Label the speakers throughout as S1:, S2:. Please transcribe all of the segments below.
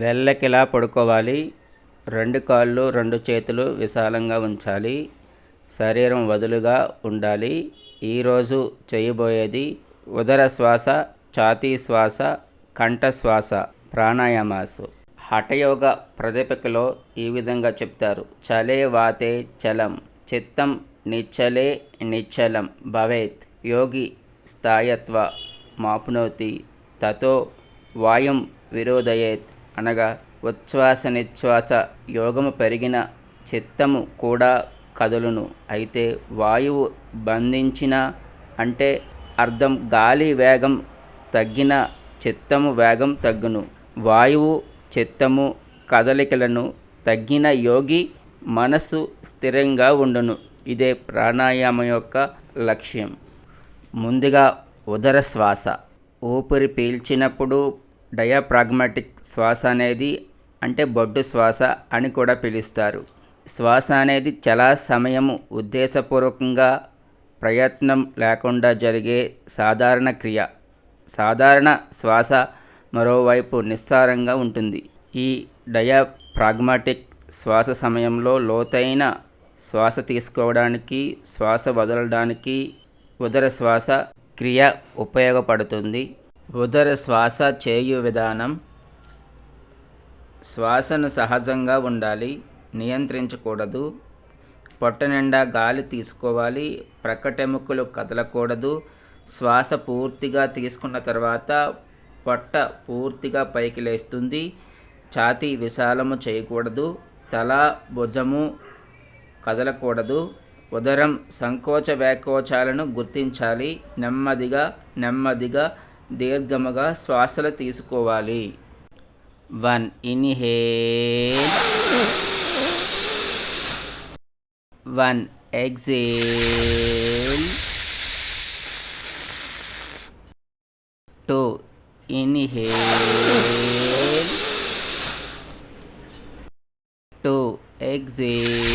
S1: వెళ్ళకిలా పడుకోవాలి. 2 కాళ్ళు 2 చేతులు విశాలంగా ఉంచాలి. శరీరం వదులుగా ఉండాలి. ఈరోజు చేయబోయేది ఉదర శ్వాస, ఛాతీ శ్వాస, కంఠ శ్వాస ప్రాణాయామాస్. హఠయోగ ప్రదీపికలో ఈ విధంగా చెప్తారు. చలే వాతే చలం, చిత్తం నిచ్చలే నిశ్చలం భవేత్, యోగి స్థాయత్వ మాప్నోతి, తతో వాయుం విరోధయేత్. అనగా ఉచ్ఛ్వాస నిశ్వాస యోగము పెరిగిన చిత్తము కూడా కదులును. అయితే వాయువు బంధించిన అంటే అర్థం. గాలి వేగం తగ్గిన చిత్తము వేగం తగ్గును. వాయువు చిత్తము కదలికలను తగ్గిన యోగి మనస్సు స్థిరంగా ఉండును. ఇదే ప్రాణాయామం యొక్క లక్ష్యం. ముందుగా ఉదర శ్వాస. ఊపిరి పీల్చినప్పుడు డయాఫ్రాగ్మాటిక్ శ్వాస అనేది అంటే బొడ్డు శ్వాస అని కూడా పిలుస్తారు. శ్వాస అనేది చాలా సమయము ఉద్దేశపూర్వకంగా ప్రయత్నం లేకుండా జరిగే సాధారణ క్రియ. సాధారణ శ్వాస మరోవైపు నిస్సారంగా ఉంటుంది. ఈ డయాఫ్రాగ్మాటిక్ శ్వాస సమయంలో లోతైన శ్వాస తీసుకోవడానికి, శ్వాస వదలడానికి ఉదర శ్వాస క్రియ ఉపయోగపడుతుంది. ఉదర శ్వాస చేయు విధానం. శ్వాసను సహజంగా ఉండాలి, నియంత్రించకూడదు. పొట్ట నిండా గాలి తీసుకోవాలి, ప్రక్కటెముకలు కదలకూడదు. శ్వాస పూర్తిగా తీసుకున్న తర్వాత పొట్ట పూర్తిగా పైకి లేస్తుంది. ఛాతీ విశాలము చేయకూడదు, తల భుజము కదలకూడదు. ఉదరం సంకోచ వ్యాకోచాలను గుర్తించాలి. నెమ్మదిగా నెమ్మదిగా దీర్ఘముగా శ్వాసలు తీసుకోవాలి. 1 inhale, 1 exhale, 2 inhale, 2 exhale,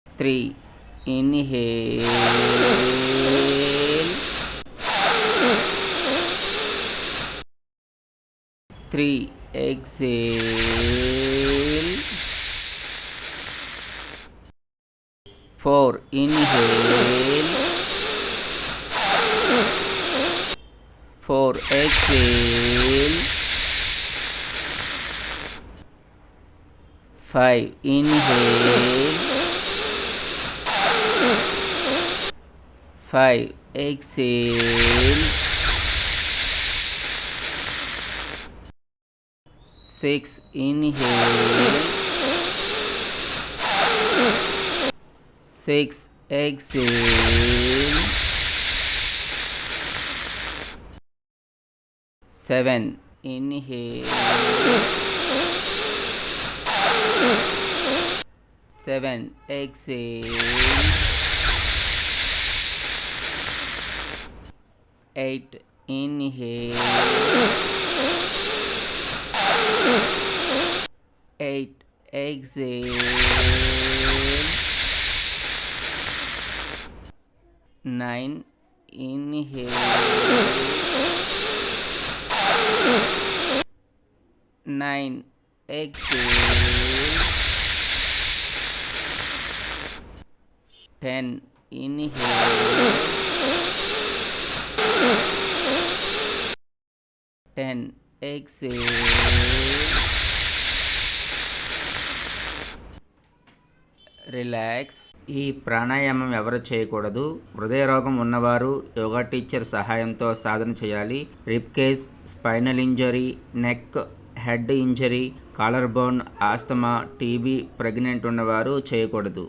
S1: 3 inhale, 3 exhale, 4 inhale, 4 exhale, 5 inhale, 5 exhale, 6 inhale, 6 exhale, 7 inhale, 7 exhale, 8 inhale, 8 exhale, 9 inhale, 9 exhale, 10 inhale, 10 exhale, relax. ఈ ప్రాణాయామం ఎవరు చేయకూడదు. హృదయ రోగం ఉన్నవారు యోగా టీచర్ సహాయంతో సాధన చేయాలి. Rib cage, spinal injury, neck, head injury, collar bone, asthma, TB, pregnant ఉన్నవారు చేయకూడదు.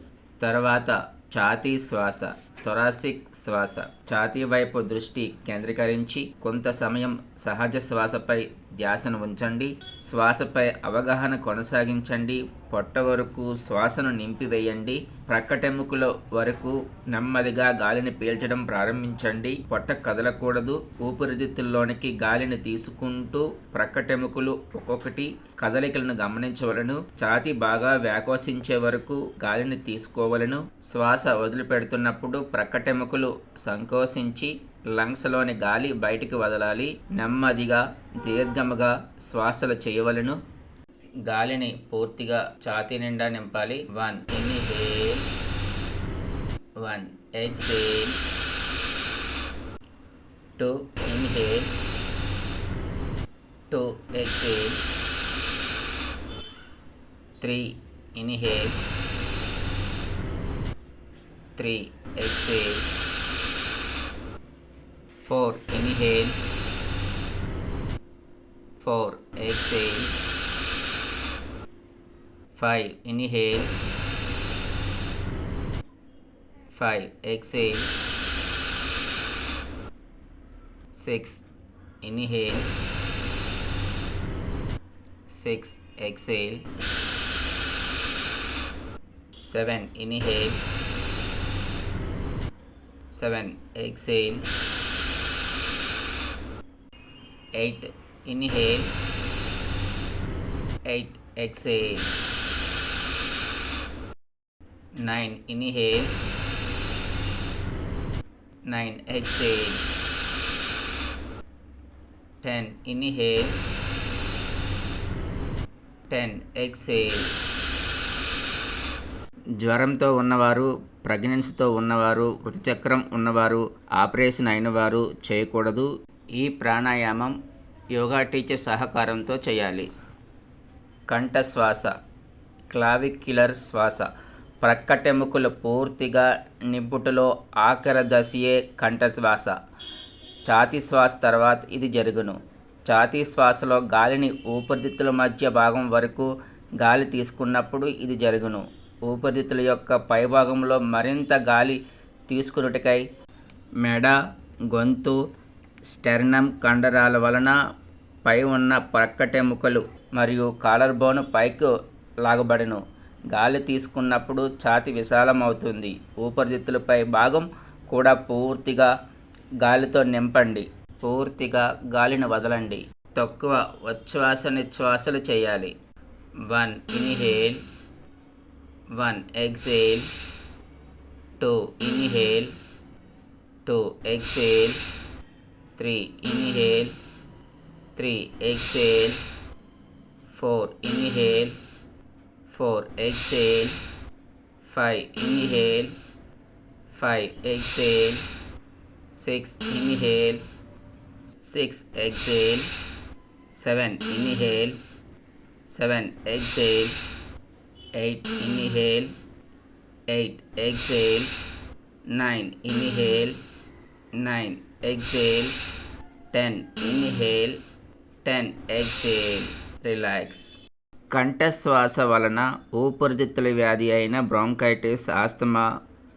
S1: తర్వాత ఛాతీ శ్వాస, థొరాసిక్ శ్వాస. ఛాతీ వైపు దృష్టి కేంద్రీకరించి కొంత సమయం సహజ శ్వాసపై ధ్యాసను ఉంచండి. శ్వాసపై అవగాహన కొనసాగించండి. పొట్ట వరకు శ్వాసను నింపివేయండి. ప్రక్కటెముకల వరకు నెమ్మదిగా గాలిని పీల్చడం ప్రారంభించండి. పొట్ట కదలకూడదు. ఊపిరితిత్తుల్లోనికి గాలిని తీసుకుంటూ ప్రక్కటెముకలు ఒక్కొక్కటి కదలికలను గమనించవలను. ఛాతీ బాగా వ్యాకోచించే వరకు గాలిని తీసుకోవలను. శ్వాస వదిలిపెడుతున్నప్పుడు ప్రక్కటెముకలు సంకోచించి లంగ్స్లోని గాలి బయటికి వదలాలి. నెమ్మదిగా దీర్ఘముగా శ్వాసలు చేయవలెను. గాలిని పూర్తిగా ఛాతీ నిండా నింపాలి. 1 inhale, 1 exhale, 2 inhale, 2 exhale, 3 inhale, 3 exhale, 4 inhale, 4 exhale, 5 inhale, 5 exhale, 6 inhale, 6 exhale, 7 inhale, 7 exhale, 8 inhale, 8 exhale, 9 inhale, 9 exhale, 10 inhale, 10 exhale. జ్వరంతో ఉన్నవారు, ప్రెగ్నెన్సీతో ఉన్నవారు, ఋతుచక్రం ఉన్నవారు, ఆపరేషన్ అయినవారు చేయకూడదు. ఈ ప్రాణాయామం యోగా టీచర్ సహకారంతో చేయాలి. కంఠశ్వాస, క్లావిక్యులర్ శ్వాస. ప్రక్కటెముకలు పూర్తిగా నింపుటలో ఆఖరి దశయే కంఠశ్వాస. ఛాతీ శ్వాస తర్వాత ఇది జరుగును. ఛాతీ శ్వాసలో గాలిని ఊపిరితిత్తుల మధ్య భాగం వరకు గాలి తీసుకున్నప్పుడు ఇది జరుగును. ఊపిరితిత్తుల యొక్క పైభాగంలో మరింత గాలి తీసుకున్నట్టుకై మెడ, గొంతు, స్టెర్నమ్ కండరాల వలన పై ఉన్న ప్రక్కటెముకలు మరియు కాలర్ బోన్ పైకి లాగబడును. గాలి తీసుకున్నప్పుడు ఛాతీ విశాలమవుతుంది. ఊపిరితిత్తులపై భాగం కూడా పూర్తిగా గాలితో నింపండి. పూర్తిగా గాలిని వదలండి. తక్కువ ఉచ్ఛ్వాస నిశ్వాసలు చేయాలి. 1 inhale, 1 exhale, 2 inhale, 2 exhale, 3 inhale, 3 exhale, 4 inhale, 4 exhale, 5 inhale, 5 exhale, 6 inhale, 6 exhale, 7 inhale, 7 exhale, 8 inhale, 8 exhale, 9 inhale, 9 exhale, 10 inhale, 10 exhale. Relax. కంఠశ్వాస వలన ఊపిరితిత్తుల వ్యాధి అయిన బ్రాంకైటిస్, ఆస్తమా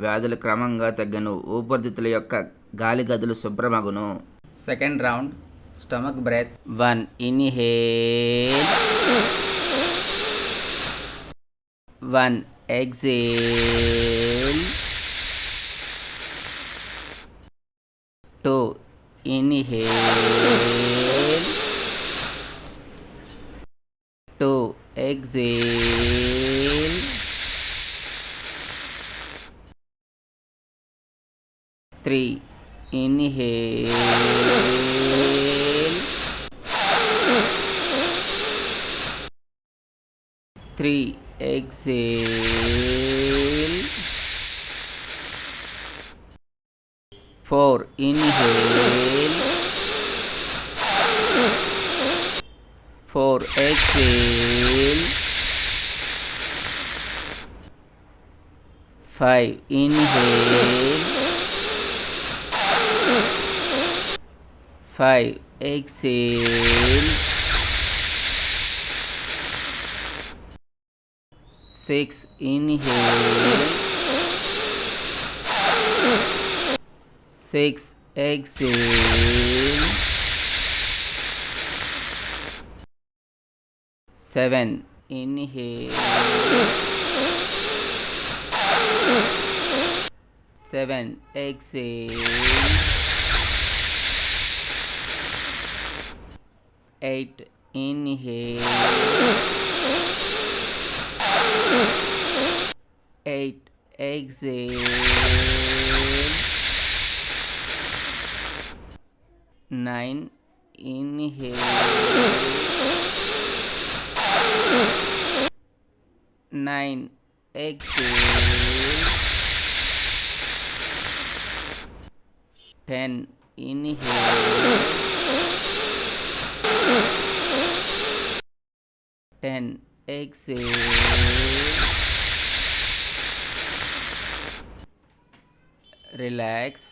S1: వ్యాధులు క్రమంగా తగ్గను. ఊపిరితిత్తుల యొక్క గాలి గదులు శుభ్రమగును. Second round stomach breath. 1 inhale, 1 exhale, 2 inhale, 2 exhale, 3 inhale, 3 exhale, 4 inhale, 4 exhale, 5 inhale, 5 exhale, 6 inhale, 6 exhale, 7 inhale, 7 exhale, 8 inhale, 8 exhale, 9 inhale, 9 exhale, 10 inhale, 10 exhale, relax.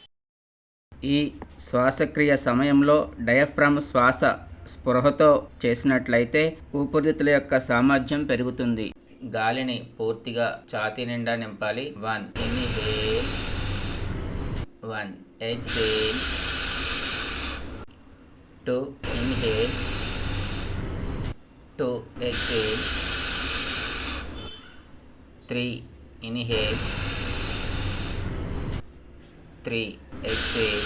S1: ఈ శ్వాసక్రియ సమయంలో డయాఫ్రామ్ శ్వాస స్పృహతో చేసినట్లయితే ఊపిరితిత్తుల యొక్క సామర్థ్యం పెరుగుతుంది. గాలిని పూర్తిగా ఛాతీ నిండా నింపాలి. 1 inhale, 1 exhale, 2 inhale, 2 exhale, 3 inhale, 3 exhale,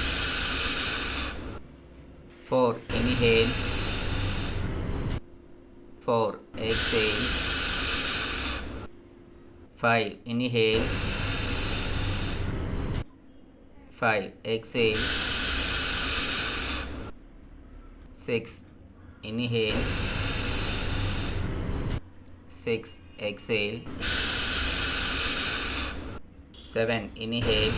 S1: 4 inhale, 4 exhale, 5 inhale, 5 exhale, 6 inhale, 6 exhale, 7 inhale,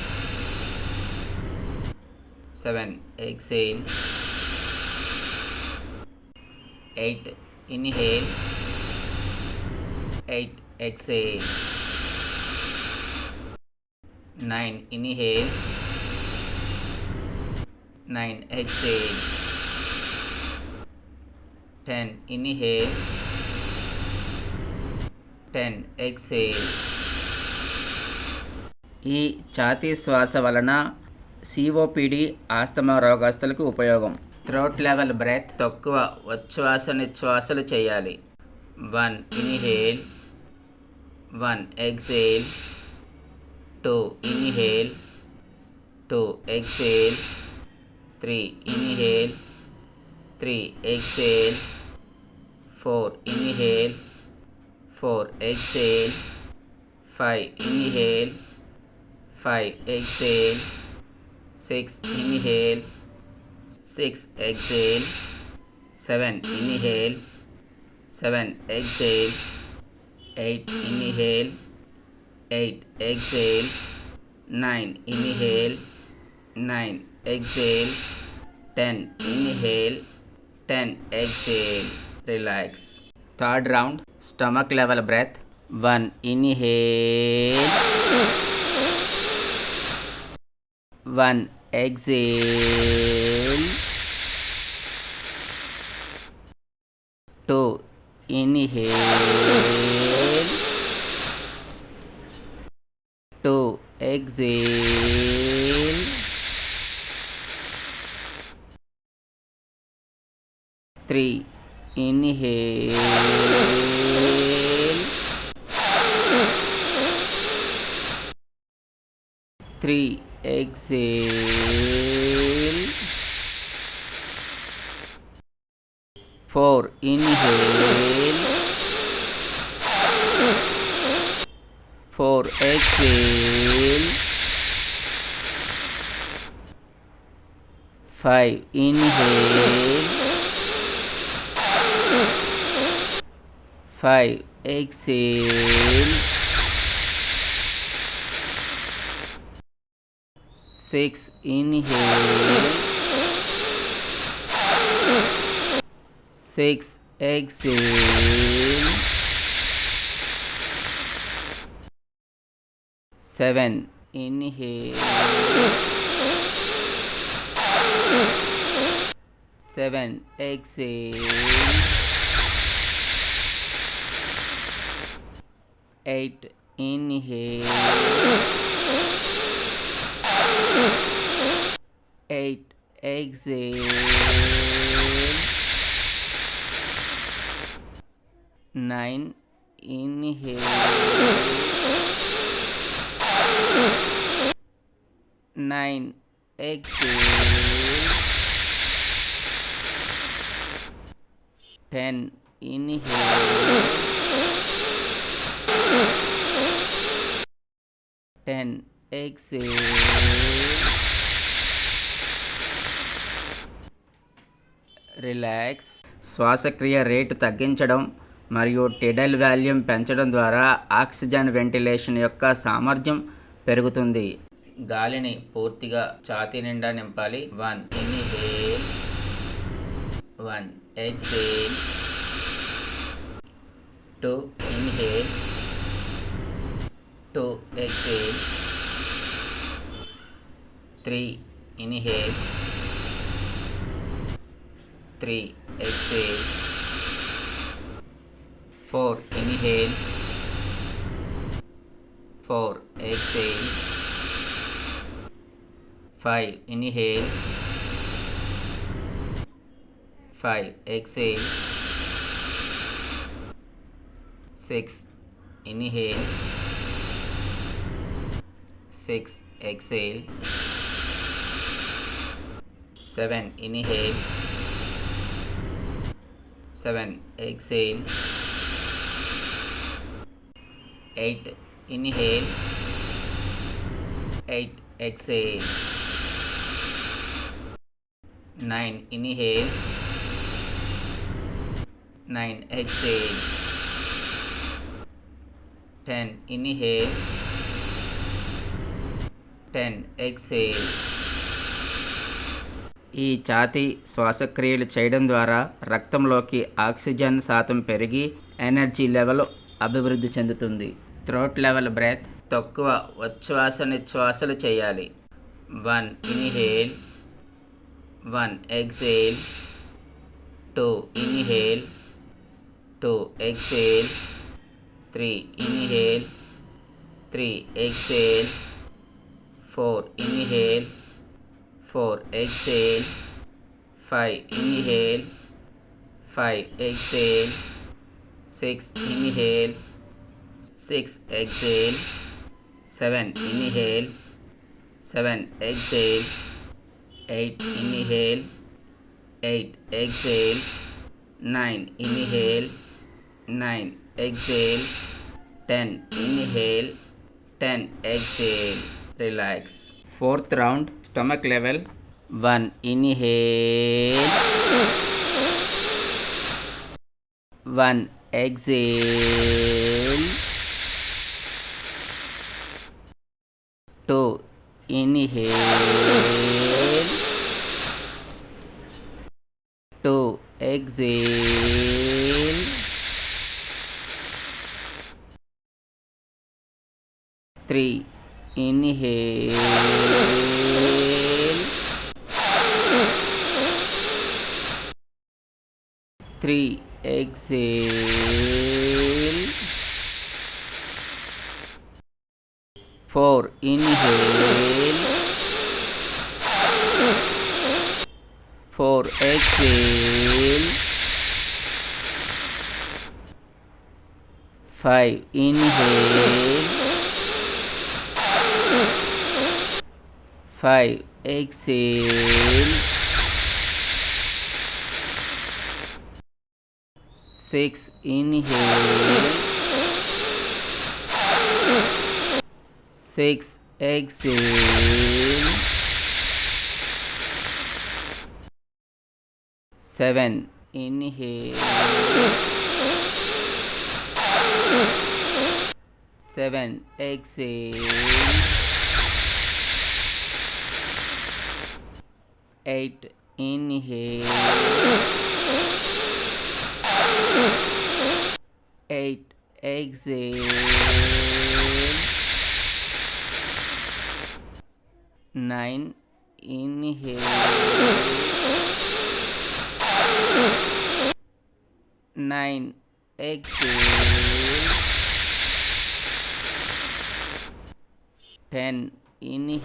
S1: 7 exhale, 8 inhale, 8 exhale, 9 inhale, 9 exhale, 10 inhale, 10 exhale. ఈ ఛాతీ శ్వాస వలన సిఓపిడి ఆస్తమా రోగస్తులకు ఉపయోగం. థ్రోట్ లెవెల్ బ్రెత్ తక్కువ ఉచ్ఛ్వాస నిశ్వాసలు చేయాలి. 1 inhale, 1 exhale, 2 inhale, 2 exhale, 3 inhale, 3 exhale, 4 inhale, 4 exhale, 5 inhale, 5 exhale, 6 inhale, 6 exhale, 7 inhale, 7 exhale, 8 inhale, 8 exhale, 9 inhale, 9 exhale, 10 inhale, 10 exhale. Relax. Third round, stomach level breath. 1 inhale, 1 exhale, 2 inhale, 2 exhale, 3 inhale, 3 exhale, 4 inhale, 4 exhale, 5 inhale, 5 exhale, 6 inhale, 6 exhale, 7 inhale, 7 exhale, 8 inhale, 8 exhale, 9 inhale, 9 exhale, 10 inhale, 10 exhale, relax. శ్వాసక్రియ rate తగ్గించడం మరియు టెడల్ volume పెంచడం ద్వారా oxygen ventilation యొక్క సామర్థ్యం పెరుగుతుంది. గాలిని పూర్తిగా ఛాతీ నిండా నింపాలి. 1 inhale, 1 exhale, 2 inhale, 2 exhale, 3 inhale, 3 exhale, 4 inhale, 4 exhale, 5 inhale, 5 exhale, 6 inhale, 6 exhale, 7 inhale, 7 exhale, 8 inhale, 8 exhale, 9 inhale, 9 exhale, 10 inhale, 10 exhale. ఈ ఛాతీ శ్వాసక్రియలు చేయడం ద్వారా రక్తంలోకి ఆక్సిజన్ శాతం పెరిగి ఎనర్జీ లెవెల్ అభివృద్ధి చెందుతుంది. థ్రోట్ లెవెల్ బ్రెత్ తక్కువ ఉచ్ఛ్వాస నిశ్వాసలు చేయాలి. 1 inhale, 1 exhale, 2 inhale, 2 exhale, 3 inhale, 3 exhale, 4 inhale, 4 exhale, 5 inhale, 5 exhale, 6 inhale, 6 exhale, 7 inhale, 7 exhale, 8 inhale, 8 exhale, 9 inhale, 9 exhale, 10 inhale, 10 exhale. Relax. Fourth round, stomach level. 1 inhale, 1 exhale, 2 inhale, 2 exhale, 3 inhale, 3 exhale, 4 inhale, 4 exhale, 5 inhale, 5 exhale, 6 inhale, 6 exhale, 7 inhale, 7 exhale, 8 inhale, 8 exhale, 9 inhale, 9 exhale, 10 inhale,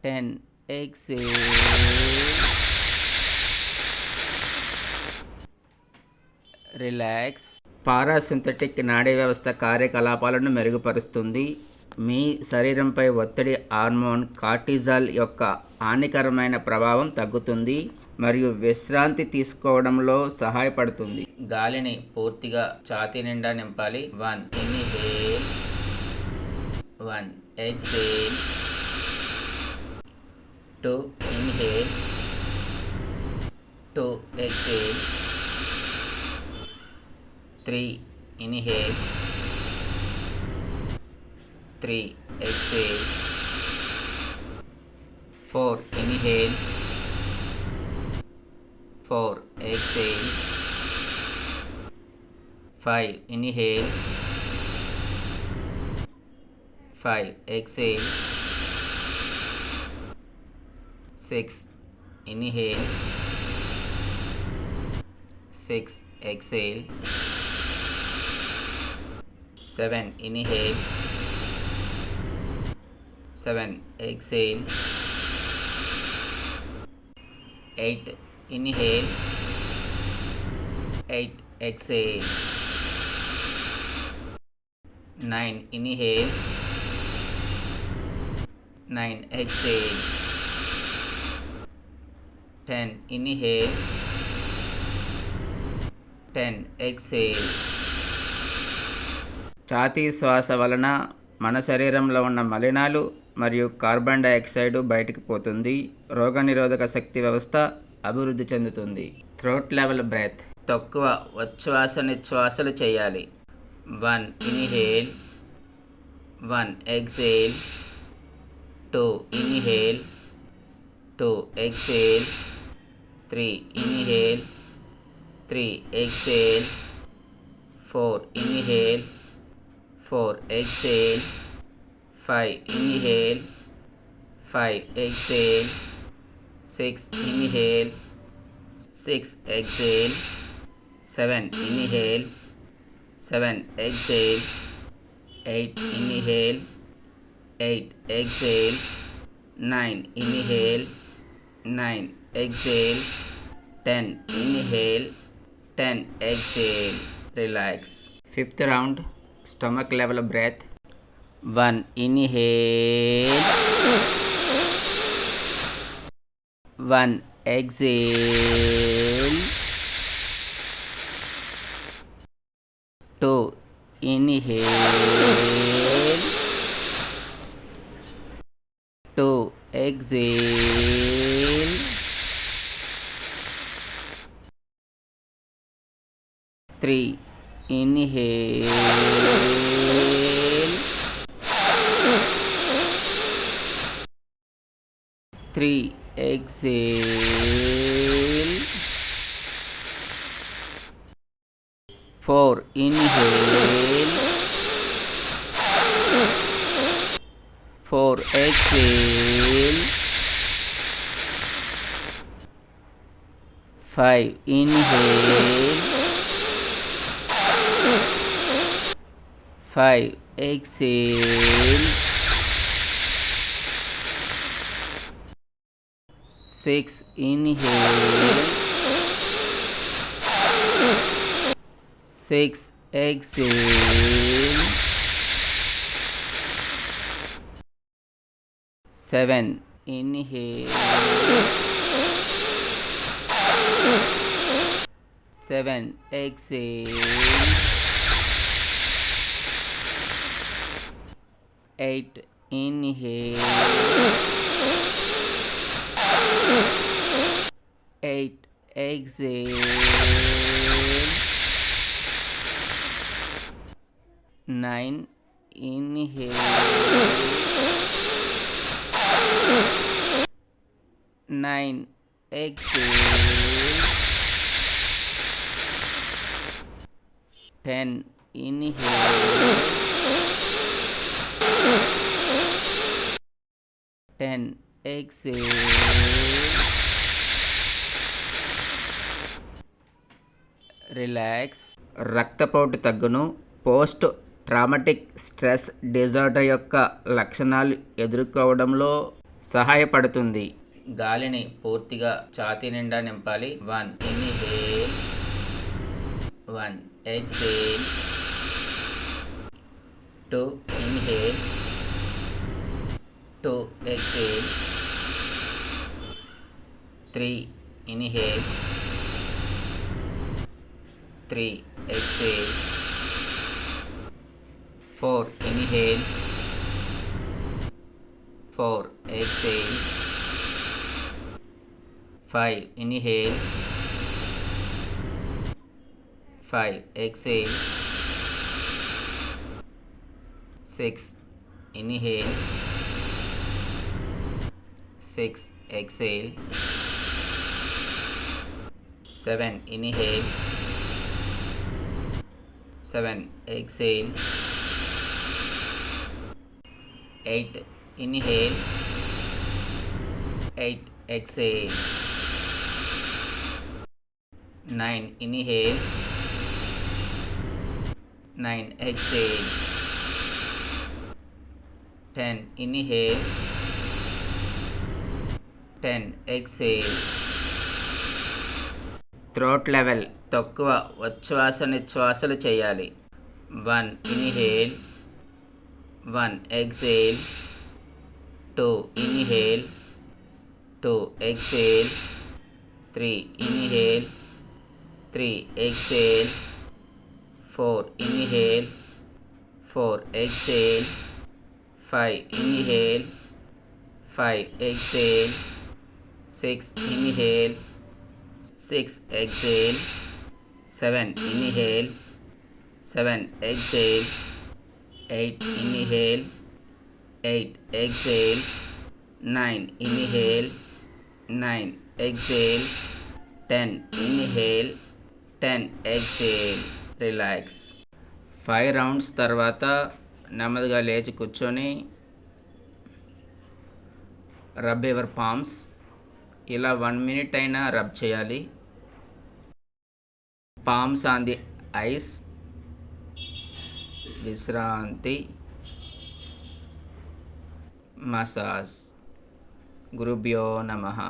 S1: 10 exhale, relax. పారాసింథటిక్ నాడీ వ్యవస్థ కార్యకలాపాలను మెరుగుపరుస్తుంది. మీ శరీరంపై ఒత్తిడి hormone cortisol యొక్క హానికరమైన ప్రభావం తగ్గుతుంది మరియు విశ్రాంతి తీసుకోవడంలో సహాయపడుతుంది. గాలిని పూర్తిగా ఛాతీ నిండా నింపాలి. 1 inhale, 1 exhale, 2 inhale, 2 exhale, 3 inhale, 3 exhale, 4 inhale, 4 exhale, 5 inhale, 5 exhale, 6 inhale, 6 exhale, 7 inhale, 7 exhale, 8 inhale, 8 exhale, 9 inhale, 9 exhale, 10 inhale, 10 exhale. ఛాతీ శ్వాస వలన మన శరీరంలో ఉన్న మలినాలు మరియు కార్బన్ డైఆక్సైడ్ బయటికి పోతుంది. రోగనిరోధక శక్తి వ్యవస్థ అభివృద్ధి చెందుతుంది. Throat level breath. తక్కువ ఉచ్ఛ్వాస నిశ్వాసలు చేయాలి. 1 inhale, 1 exhale, 2 inhale, 2 exhale, 3 inhale, 3 exhale, 4 inhale, 4 exhale, 5 inhale, 5 exhale, 6 inhale, 6 exhale, 7 inhale, 7 exhale, 8 inhale, 8 exhale, 9 inhale, 9 exhale, 10 inhale, 10 exhale. Relax. Fifth round, stomach level breath. 1 inhale, 1 exhale, 2 inhale, 2 exhale, 3 inhale, 3 exhale, 4 inhale, 4 exhale, 5 inhale, 5 exhale, 6 inhale, 6 exhale, 7 inhale, 7 exhale, 8 inhale, 8 exhale, 9 inhale, 9 exhale, 10 inhale, 10 exhale. Relax. రక్తపోటు తగ్గును. Post traumatic stress disorder యొక్క లక్షణాలు ఎదుర్కోవడంలో సహాయపడుతుంది. గాలిని పూర్తిగా ఛాతీ నిండా నింపాలి. 1 inhale, 1 exhale, 2 inhale, 2 exhale, 3 inhale, 3 exhale, 4 inhale, 4 exhale, 5. Inhale. 5. Exhale. 6. Inhale. 6. Exhale. 7. Inhale. 7. Exhale. 8. Inhale. 8. Exhale. 9. Inhale. 9. Exhale. 10. Inhale. 10. Exhale. Throat level తక్కువ ఉచ్ఛ్వాస నిశ్వాసలు చేయాలి. 1. Inhale. 1. Exhale. 2. Inhale. 2. Exhale. 3. Inhale. 3. Exhale. 4. Inhale. 4. Exhale. 5. Inhale. 5. Exhale. 6. Inhale. 6. Exhale. 7. Inhale. 7. Exhale. 8. Inhale. 8. Exhale. 9. Inhale. 9. Exhale. 10. Inhale. 10. Exhale. Relax. 5 rounds తర్వాత నెమ్మదిగా లేచి కూర్చొని rub your palms. ఇలా 1 minute అయినా rub చేయాలి. Palms on the ice. విశ్రాంతి. Massage. గురుభ్యో నమః.